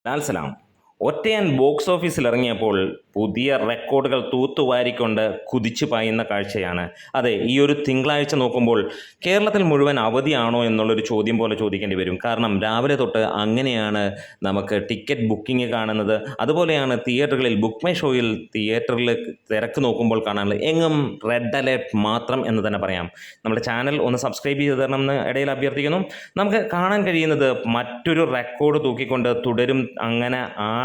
Lal Salaam ഒറ്റയാൻ box ഓഫീസിൽ ഇറങ്ങിയപ്പോൾ പുതിയ റെക്കോർഡുകൾ തൂത്തുവാരിക്കൊണ്ട് കുതിച്ചു പായുന്ന കാഴ്ചയാണ്. അതെ, ഈ ഒരു തിങ്കളാഴ്ച നോക്കുമ്പോൾ കേരളത്തിൽ മുഴുവൻ അവധിയാണോ എന്നുള്ളൊരു ചോദ്യം പോലെ ചോദിക്കേണ്ടി വരും. കാരണം രാവിലെ തൊട്ട് അങ്ങനെയാണ് നമുക്ക് ടിക്കറ്റ് ബുക്കിംഗ് കാണുന്നത്. അതുപോലെയാണ് തിയേറ്ററുകളിൽ ബുക്ക് മൈ ഷോയിൽ തിയേറ്ററിൽ തിരക്ക് നോക്കുമ്പോൾ കാണാനുള്ളത്. എങ്ങും റെഡ് അലേർട്ട് മാത്രം എന്ന് തന്നെ പറയാം. നമ്മുടെ ചാനൽ ഒന്ന് സബ്സ്ക്രൈബ് ചെയ്ത് തരണം എന്ന് ഇടയിൽ അഭ്യർത്ഥിക്കുന്നു. നമുക്ക് കാണാൻ കഴിയുന്നത് മറ്റൊരു റെക്കോർഡ് തൂക്കിക്കൊണ്ട് തുടരും അങ്ങനെ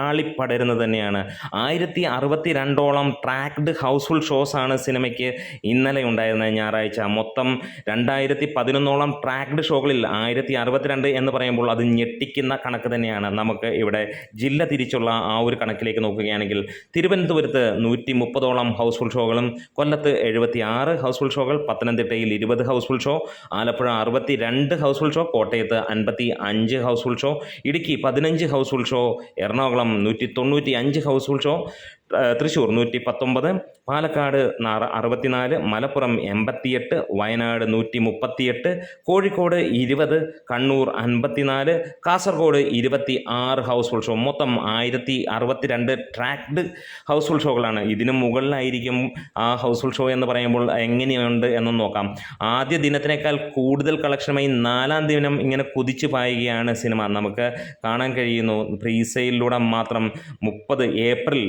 ആളിപ്പടരുന്നത് തന്നെയാണ്. 1062ഓളം ട്രാക്ഡ് ഹൗസ്ഫുൾ ഷോസാണ് സിനിമയ്ക്ക് ഇന്നലെ ഉണ്ടായിരുന്നത്. ഞായറാഴ്ച മൊത്തം 2011ഓളം ട്രാക്ഡ് ഷോകളിൽ 1062 എന്ന് പറയുമ്പോൾ അത് ഞെട്ടിക്കുന്ന കണക്ക് തന്നെയാണ്. നമുക്ക് ഇവിടെ ജില്ല തിരിച്ചുള്ള ആ ഒരു കണക്കിലേക്ക് നോക്കുകയാണെങ്കിൽ തിരുവനന്തപുരത്ത് 130ഓളം ഹൗസ്ഫുൾ ഷോകളും, കൊല്ലത്ത് 76 ഹൗസ്ഫുൾ ഷോകൾ, പത്തനംതിട്ടയിൽ 20 house full show, Alappuzha 62 house full show, കോട്ടയത്ത് 55 house full show, Idukki 15 house full show, Ernakulam 195 house full show, Thrissur 119, Palakkad 64, Malappuram 88, Wayanad 138, Kozhikode 20, Kannur 54, Kasaragod 26 house full show. മൊത്തം 1062 ട്രാക്ഡ് ഹൗസ്ഫുൾ ഷോകളാണ്. ഇതിനു മുകളിലായിരിക്കും ആ ഹൗസ്ഫുൾ ഷോ എന്ന് പറയുമ്പോൾ എങ്ങനെയുണ്ട് എന്നൊന്ന് നോക്കാം. ആദ്യ ദിനത്തിനേക്കാൾ കൂടുതൽ കളക്ഷനുമായി 4-ാം ദിനം ഇങ്ങനെ കുതിച്ചു പായുകയാണ് സിനിമ. നമുക്ക് കാണാൻ കഴിയുന്നു പ്രീസെയിലൂടെ മാത്രം ഏപ്രിൽ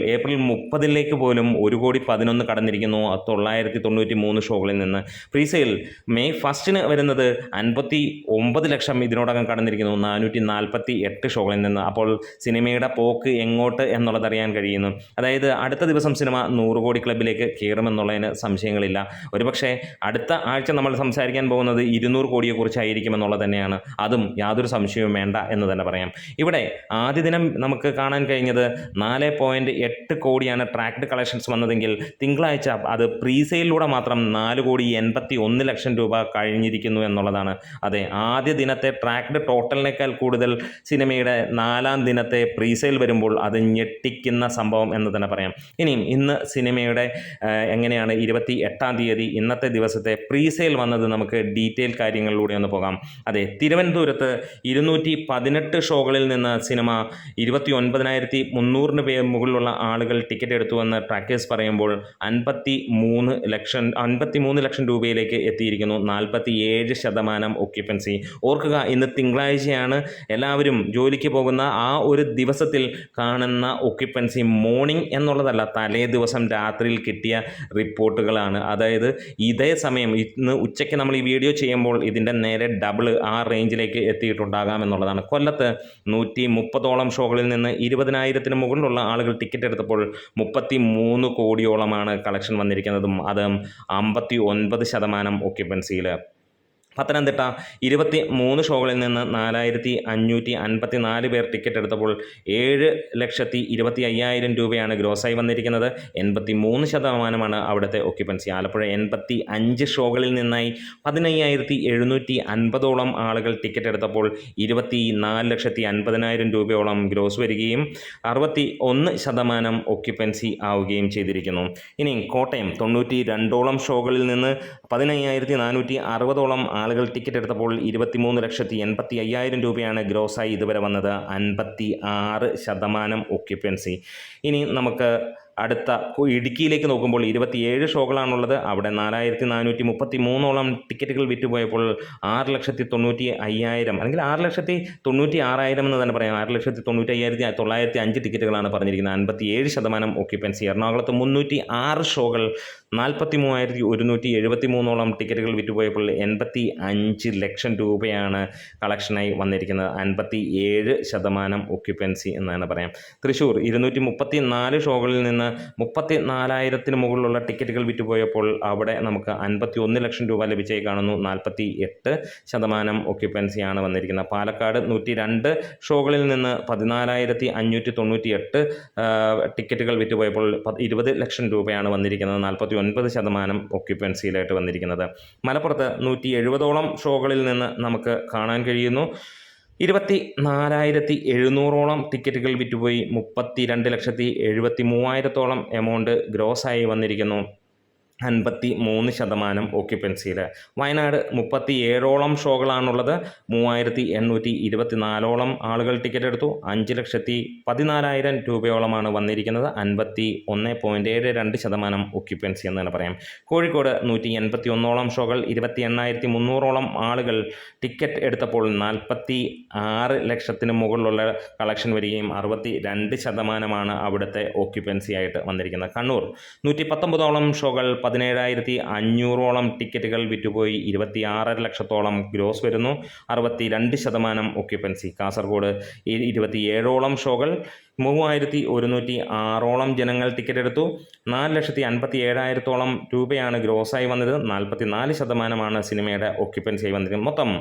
30ലേക്ക് പോലും 1,11,00,000 കടന്നിരിക്കുന്നു 993 ഷോകളിൽ നിന്ന്. പ്രീസെയിൽ മെയ് 1 വരുന്നത് 59 ലക്ഷം ഇതിനോടകം കടന്നിരിക്കുന്നു 448 ഷോകളിൽ നിന്ന്. അപ്പോൾ സിനിമയുടെ പോക്ക് എങ്ങോട്ട് എന്നുള്ളത് അറിയാൻ കഴിയുന്നു. അതായത് അടുത്ത ദിവസം സിനിമ 100 കോടി ക്ലബിലേക്ക് കയറുമെന്നുള്ളതിന് സംശയങ്ങളില്ല. ഒരുപക്ഷെ അടുത്ത ആഴ്ച നമ്മൾ സംസാരിക്കാൻ പോകുന്നത് 200 കോടിയെക്കുറിച്ചായിരിക്കുമെന്നുള്ളത് തന്നെയാണ്. അതും യാതൊരു സംശയവും വേണ്ട എന്ന് തന്നെ പറയാം. ഇവിടെ ആദ്യ ദിനം നമുക്ക് കാണാൻ കഴിഞ്ഞത് 4.8 കോടിയാണ് ട്രാക്ഡ് കളക്ഷൻസ് വന്നതെങ്കിൽ തിങ്കളാഴ്ച അത് പ്രീസെയിലൂടെ മാത്രം 4,81,00,000 രൂപ കഴിഞ്ഞിരിക്കുന്നു എന്നുള്ളതാണ്. അതെ, ആദ്യ ദിനത്തെ ട്രാക്ഡ് ടോട്ടലിനേക്കാൾ കൂടുതൽ സിനിമയുടെ 4-ാം ദിനത്തെ പ്രീസെയിൽ വരുമ്പോൾ അത് ഞെട്ടിക്കുന്ന സംഭവം എന്ന് തന്നെ പറയാം. ഇനിയും ഇന്ന് സിനിമയുടെ എങ്ങനെയാണ് 28-ാം തീയതി ഇന്നത്തെ ദിവസത്തെ പ്രീസെയിൽ വന്നത് നമുക്ക് ഡീറ്റെയിൽ കാര്യങ്ങളിലൂടെ ഒന്ന് പോകാം. അതെ, തിരുവനന്തപുരത്ത് 218 ഷോകളിൽ നിന്ന് സിനിമ 29,300 പേർ മുകളിലുള്ള ആളുകൾ ടിക്കറ്റ് എടുത്തുവെന്ന് ട്രാക്കേഴ്സ് പറയുമ്പോൾ 53 ലക്ഷം രൂപയിലേക്ക് എത്തിയിരിക്കുന്നു. 47% ഒക്യുപ്പൻസി. ഓർക്കുക, ഇന്ന് തിങ്കളാഴ്ചയാണ്. എല്ലാവരും ജോലിക്ക് പോകുന്ന ആ ഒരു ദിവസത്തിൽ കാണുന്ന ഒക്യുപ്പൻസി മോർണിംഗ് എന്നുള്ളതല്ല, തലേ ദിവസം രാത്രിയിൽ കിട്ടിയ റിപ്പോർട്ടുകളാണ്. അതായത് ഇതേ സമയം ഇന്ന് ഉച്ചയ്ക്ക് നമ്മൾ ഈ വീഡിയോ ചെയ്യുമ്പോൾ ഇതിൻ്റെ നേരെ ഡബിൾ ആ റേഞ്ചിലേക്ക് എത്തിയിട്ടുണ്ടാകാം എന്നുള്ളതാണ്. കൊല്ലത്ത് 130ഓളം ഷോകളിൽ നിന്ന് 20,000-ന് മുകളിലുള്ള ആളുകൾ ടിക്കറ്റ് എടുത്തപ്പോൾ 33 കോടിയോളമാണ് കളക്ഷൻ വന്നിരിക്കുന്നതും അത് 59% ഒക്യുപ്പൻസിയിൽ. പത്തനംതിട്ട 23 ഷോകളിൽ നിന്ന് 4,554 പേർ ടിക്കറ്റ് എടുത്തപ്പോൾ 7,25,000 രൂപയാണ് ഗ്രോസായി വന്നിരിക്കുന്നത്. 83% അവിടുത്തെ ഒക്യുപ്പൻസി. ആലപ്പുഴ 85 ഷോകളിൽ നിന്നായി 15,750ഓളം ആളുകൾ ടിക്കറ്റ് എടുത്തപ്പോൾ 24,50,000 രൂപയോളം ഗ്രോസ് വരികയും 61% ഒക്യുപ്പൻസി ആവുകയും ചെയ്തിരിക്കുന്നു. ഇനി കോട്ടയം 92ഓളം ഷോകളിൽ നിന്ന് 15,460ഓളം ആളുകൾ ടിക്കറ്റ് എടുത്തപ്പോൾ 23,85,000 രൂപയാണ് ഗ്രോസായി ഇതുവരെ വന്നത്. 56% ഒക്യുപ്പൻസി. ഇനി നമുക്ക് അടുത്ത ഇടുക്കിയിലേക്ക് നോക്കുമ്പോൾ 27 ഷോകളാണുള്ളത്. അവിടെ 4,433ഓളം ടിക്കറ്റുകൾ വിറ്റുപോയപ്പോൾ 6,90,500 അല്ലെങ്കിൽ 6,96,000 എന്ന് തന്നെ പറയാം. 6,95,905 ടിക്കറ്റുകളാണ് പറഞ്ഞിരിക്കുന്നത്. 57% ഒക്യുപ്പൻസി. എറണാകുളത്ത് 306 ഷോകൾ 43,173ഓളം ടിക്കറ്റുകൾ വിറ്റുപോയപ്പോൾ 85 ലക്ഷം രൂപയാണ് കളക്ഷനായി വന്നിരിക്കുന്നത്. 57% ഒക്യുപ്പൻസി എന്ന് തന്നെ പറയാം. തൃശ്ശൂർ 234 ഷോകളിൽ നിന്ന് 34,000-ന് മുകളിലുള്ള ടിക്കറ്റുകൾ വിറ്റുപോയപ്പോൾ അവിടെ നമുക്ക് 51 ലക്ഷം രൂപ ലഭിച്ചായി കാണുന്നു. 48% ഒക്യുപ്പൻസിയാണ് വന്നിരിക്കുന്നത്. പാലക്കാട് 102 ഷോകളിൽ നിന്ന് 14,598 ടിക്കറ്റുകൾ വിറ്റുപോയപ്പോൾ 20 ലക്ഷം രൂപയാണ് വന്നിരിക്കുന്നത്. 49% ഒക്യുപ്പൻസിയിലായിട്ട് വന്നിരിക്കുന്നത്. മലപ്പുറത്ത് 170ഓളം ഷോകളിൽ നിന്ന് നമുക്ക് കാണാൻ കഴിയുന്നു 24,700ഓളം ടിക്കറ്റുകൾ വിറ്റുപോയി 32,73,000 എമൗണ്ട് ഗ്രോസായി വന്നിരിക്കുന്നു. 53% ഓക്യുപ്പൻസിയിൽ. വയനാട് 37ഓളം ഷോകളാണുള്ളത്. 3824ഓളം ആളുകൾ ടിക്കറ്റ് എടുത്തു. 5,14,000 രൂപയോളമാണ് വന്നിരിക്കുന്നത്. 51.72% ഓക്യുപ്പൻസി എന്ന് തന്നെ പറയാം. കോഴിക്കോട് 181ഓളം ഷോകൾ, 28,300ഓളം ആളുകൾ ടിക്കറ്റ് എടുത്തപ്പോൾ 46 ലക്ഷത്തിന് മുകളിലുള്ള കളക്ഷൻ വരികയും 62% അവിടുത്തെ ഓക്യുപ്പൻസി ആയിട്ട് വന്നിരിക്കുന്നത്. കണ്ണൂർ 119ഓളം ഷോകൾ, 17,500ഓളം ടിക്കറ്റുകൾ വിറ്റുപോയി. 26 ലക്ഷത്തോളം ഗ്രോസ് വരുന്നു. 62% ഓക്യുപ്പൻസി. കാസർഗോഡ് 27ഓളം ഷോകൾ, 3,106ഓളം ജനങ്ങൾ ടിക്കറ്റ് എടുത്തു. 4,57,000 രൂപയാണ് ഗ്രോസായി വന്നത്. 44% സിനിമയുടെ ഓക്യുപ്പൻസിയായി വന്നിരിക്കുന്നത്. മൊത്തം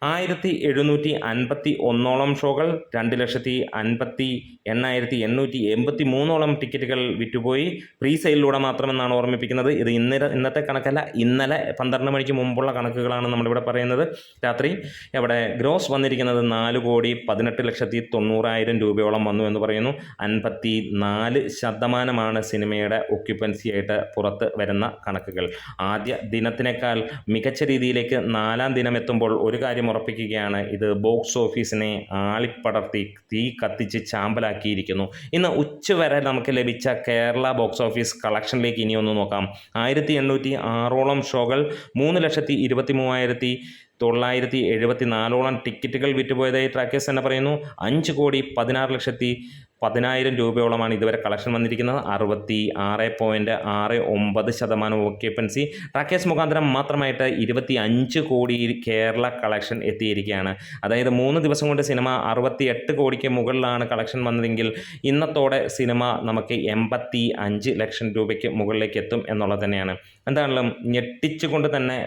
1,751ഓളം ഷോകൾ, 2,58,883ഓളം ടിക്കറ്റുകൾ വിറ്റുപോയി. പ്രീ സെയിലിലൂടെ മാത്രമെന്നാണ് ഓർമ്മിപ്പിക്കുന്നത്. ഇത് ഇന്നത്തെ കണക്കല്ല, ഇന്നലെ 12 മണിക്ക് മുമ്പുള്ള കണക്കുകളാണ് നമ്മളിവിടെ പറയുന്നത്. രാത്രി ഇവിടെ ഗ്രോസ് വന്നിരിക്കുന്നത് 4,18,90,000 രൂപയോളം വന്നു എന്ന് പറയുന്നു. 54% സിനിമയുടെ ഓക്യുപ്പൻസി ആയിട്ട് പുറത്ത് വരുന്ന കണക്കുകൾ. ആദ്യ ദിനത്തിനേക്കാൾ മികച്ച രീതിയിലേക്ക് 4ാം ദിനം എത്തുമ്പോൾ ഒരു കാര്യം ഉറപ്പിക്കുകയാണ്, ഇത് ബോക്സ് ഓഫീസിനെ ആളിപ്പടർത്തി തീ കത്തിച്ച് ചാമ്പലാക്കിയിരിക്കുന്നു. ഇന്ന് ഉച്ചവരെ നമുക്ക് ലഭിച്ച കേരള ബോക്സ് ഓഫീസ് കളക്ഷനിലേക്ക് ഇനി ഒന്ന് നോക്കാം. 1,806ഓളം ഷോകൾ, 3,23,974ഓളം ടിക്കറ്റുകൾ വിറ്റുപോയതായി ട്രാക്കേഴ്സ് തന്നെ പറയുന്നു. 5,16,10,000 രൂപയോളമാണ് ഇതുവരെ കളക്ഷൻ വന്നിരിക്കുന്നത്. 66.69% ഓക്യുപ്പൻസി. ട്രാക്കേഴ്സ് മുഖാന്തരം മാത്രമായിട്ട് 25 കോടി കേരള കളക്ഷൻ എത്തിയിരിക്കുകയാണ്. അതായത് 3 ദിവസം കൊണ്ട് സിനിമ 68 കോടിക്ക് മുകളിലാണ് കളക്ഷൻ വന്നതെങ്കിൽ ഇന്നത്തോടെ സിനിമ നമുക്ക് 85 ലക്ഷം രൂപയ്ക്ക് മുകളിലേക്ക് എത്തും എന്നുള്ളത് തന്നെയാണ്. എന്താണെങ്കിലും ഞെട്ടിച്ചുകൊണ്ട് തന്നെ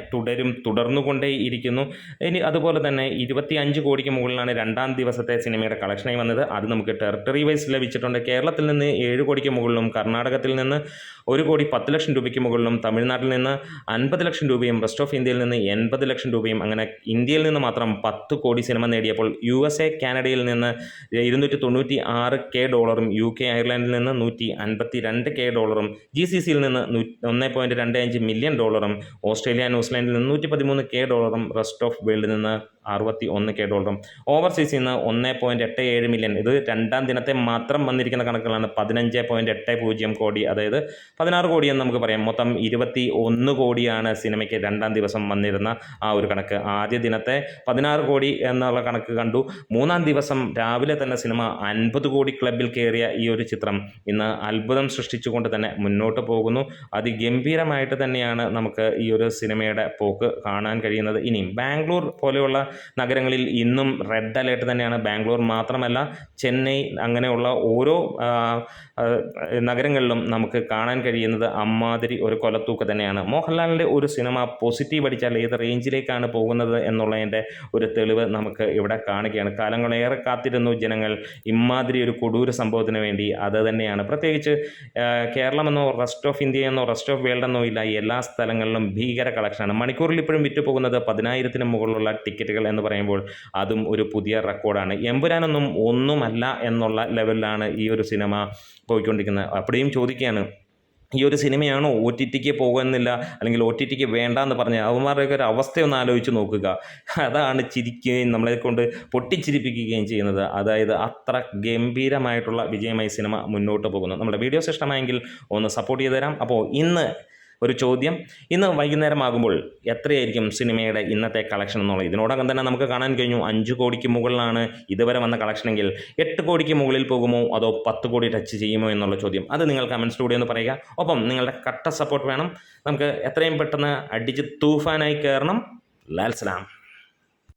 തുടർന്നുകൊണ്ടേ ഇരിക്കുന്നു. ഇനി അതുപോലെ തന്നെ 25 കോടിക്ക് മുകളിലാണ് 2ാം ദിവസത്തെ സിനിമയുടെ കളക്ഷനായി വന്നത്. അത് നമുക്ക് ടെറിട്ടറി വൈസ് ലഭിച്ചിട്ടുണ്ട്. കേരളത്തിൽ നിന്ന് 7 കോടിക്ക് മുകളിലും, കർണാടകത്തിൽ നിന്ന് 1,10 ലക്ഷം രൂപയ്ക്ക് മുകളിലും, തമിഴ്നാട്ടിൽ നിന്ന് 50 ലക്ഷം രൂപയും, റെസ്റ്റ് ഓഫ് ഇന്ത്യയിൽ നിന്ന് 80 ലക്ഷം രൂപയും, അങ്ങനെ ഇന്ത്യയിൽ നിന്ന് മാത്രം 10 കോടി സിനിമ നേടിയപ്പോൾ USA, കാനഡയിൽ നിന്ന് $296K, UK, അയർലൻഡിൽ നിന്ന് $152K, GCCയിൽ നിന്ന് $1.25 മില്യൺ, ഓസ്ട്രേലിയ, ന്യൂസിലാൻഡിൽ നിന്ന് $113K, റെസ്റ്റ് ഓഫ് വേൾഡിൽ നിന്ന് $61K, ഓവർസീസിൽ നിന്ന് 1.87 മില്യൺ. ഇത് 2ാം ദിനത്തെ മാത്രം വന്നിരിക്കുന്ന കണക്കുകളാണ്. 15.80 കോടി, അതായത് 16 കോടി എന്ന് നമുക്ക് പറയാം. മൊത്തം 21 കോടിയാണ് സിനിമയ്ക്ക് 2ാം ദിവസം വന്നിരുന്ന ആ ഒരു കണക്ക്. ആദ്യ ദിനത്തെ 16 കോടി എന്നുള്ള കണക്ക് കണ്ടു. 3ാം ദിവസം രാവിലെ തന്നെ സിനിമ 50 കോടി ക്ലബിൽ കയറിയ ഈ ഒരു ചിത്രം ഇന്ന് അത്ഭുതം സൃഷ്ടിച്ചുകൊണ്ട് തന്നെ മുന്നോട്ട് പോകുന്നു. അതിഗംഭീരമായിട്ട് തന്നെയാണ് നമുക്ക് ഈ ഒരു സിനിമയുടെ പോക്ക് കാണാൻ കഴിയുന്നത്. ഇനിയും ബാംഗ്ലൂർ പോലെയുള്ള നഗരങ്ങളിൽ ഇന്നും റെഡ് അലേർട്ട് തന്നെയാണ്. ബാംഗ്ലൂർ മാത്രമല്ല, ചെന്നൈ, അങ്ങനെയുള്ള ഓരോ നഗരങ്ങളിലും നമുക്ക് കാണാൻ കഴിയുന്നത് അമ്മാതിരി ഒരു കൊലത്തൂക്ക് തന്നെയാണ്. മോഹൻലാലിൻ്റെ ഒരു സിനിമ പോസിറ്റീവ് അടിച്ചാൽ ഏത് റേഞ്ചിലേക്കാണ് പോകുന്നത് എന്നുള്ളതിൻ്റെ ഒരു തെളിവ് നമുക്ക് ഇവിടെ കാണുകയാണ്. കാലങ്ങളേറെ കാത്തിരുന്നു ജനങ്ങൾ ഇമ്മാതിരി ഒരു കൊടൂര സംഭവത്തിന് വേണ്ടി. അത് തന്നെയാണ്. പ്രത്യേകിച്ച് കേരളമെന്നോ റെസ്റ്റ് ഓഫ് ഇന്ത്യയെന്നോ റെസ്റ്റ് ഓഫ് വേൾഡ് എന്നോ ഇല്ല, എല്ലാ സ്ഥലങ്ങളിലും ഭീകര കളക്ഷനാണ്. മണിക്കൂറിൽ ഇപ്പോഴും വിറ്റുപോകുന്നത് 10,000-ന് മുകളിലുള്ള ടിക്കറ്റുകൾ എന്ന് പറയുമ്പോൾ അതും ഒരു പുതിയ റെക്കോർഡാണ്. എമ്പുരാനൊന്നും ഒന്നുമല്ല എന്നുള്ള ലെവലിലാണ് ഈ ഒരു സിനിമ പോയിക്കൊണ്ടിരിക്കുന്നത്. അപ്പോഴേയും ചോദിക്കുകയാണ്, ഈ ഒരു സിനിമയാണോ OTTക്ക് പോകുന്നില്ല, അല്ലെങ്കിൽ OTTക്ക് വേണ്ടാന്ന് പറഞ്ഞ് അവന്മാരുടെയൊക്കെ ഒരു അവസ്ഥയൊന്ന് ആലോചിച്ച് നോക്കുക. അതാണ് ചിരിക്കുകയും നമ്മളെ കൊണ്ട് പൊട്ടിച്ചിരിപ്പിക്കുകയും ചെയ്യുന്നത്. അതായത് അത്ര ഗംഭീരമായിട്ടുള്ള വിജയമായി സിനിമ മുന്നോട്ട് പോകുന്നു. നമ്മുടെ വീഡിയോസ് ഇഷ്ടമായെങ്കിൽ ഒന്ന് സപ്പോർട്ട് ചെയ്ത് തരാം. അപ്പോൾ ഇന്ന് ഒരു ചോദ്യം, ഇന്ന് വൈകുന്നേരമാകുമ്പോൾ എത്രയായിരിക്കും സിനിമയുടെ ഇന്നത്തെ കളക്ഷൻ എന്നുള്ളത്? ഇതിനോടകം തന്നെ നമുക്ക് കാണാൻ കഴിഞ്ഞു 5 കോടിക്ക് മുകളിലാണ് ഇതുവരെ വന്ന കളക്ഷനെങ്കിൽ 8 കോടിക്ക് മുകളിൽ പോകുമോ അതോ 10 കോടി ടച്ച് ചെയ്യുമോ എന്നുള്ള ചോദ്യം, അത് നിങ്ങൾ കമൻറ്റിലൂടെ ഒന്ന് പറയുക. ഒപ്പം നിങ്ങളുടെ കട്ട സപ്പോർട്ട് വേണം. നമുക്ക് എത്രയും പെട്ടെന്ന് അടിച്ച് തൂഫാനായി കയറണം. ലാൽ സലാം.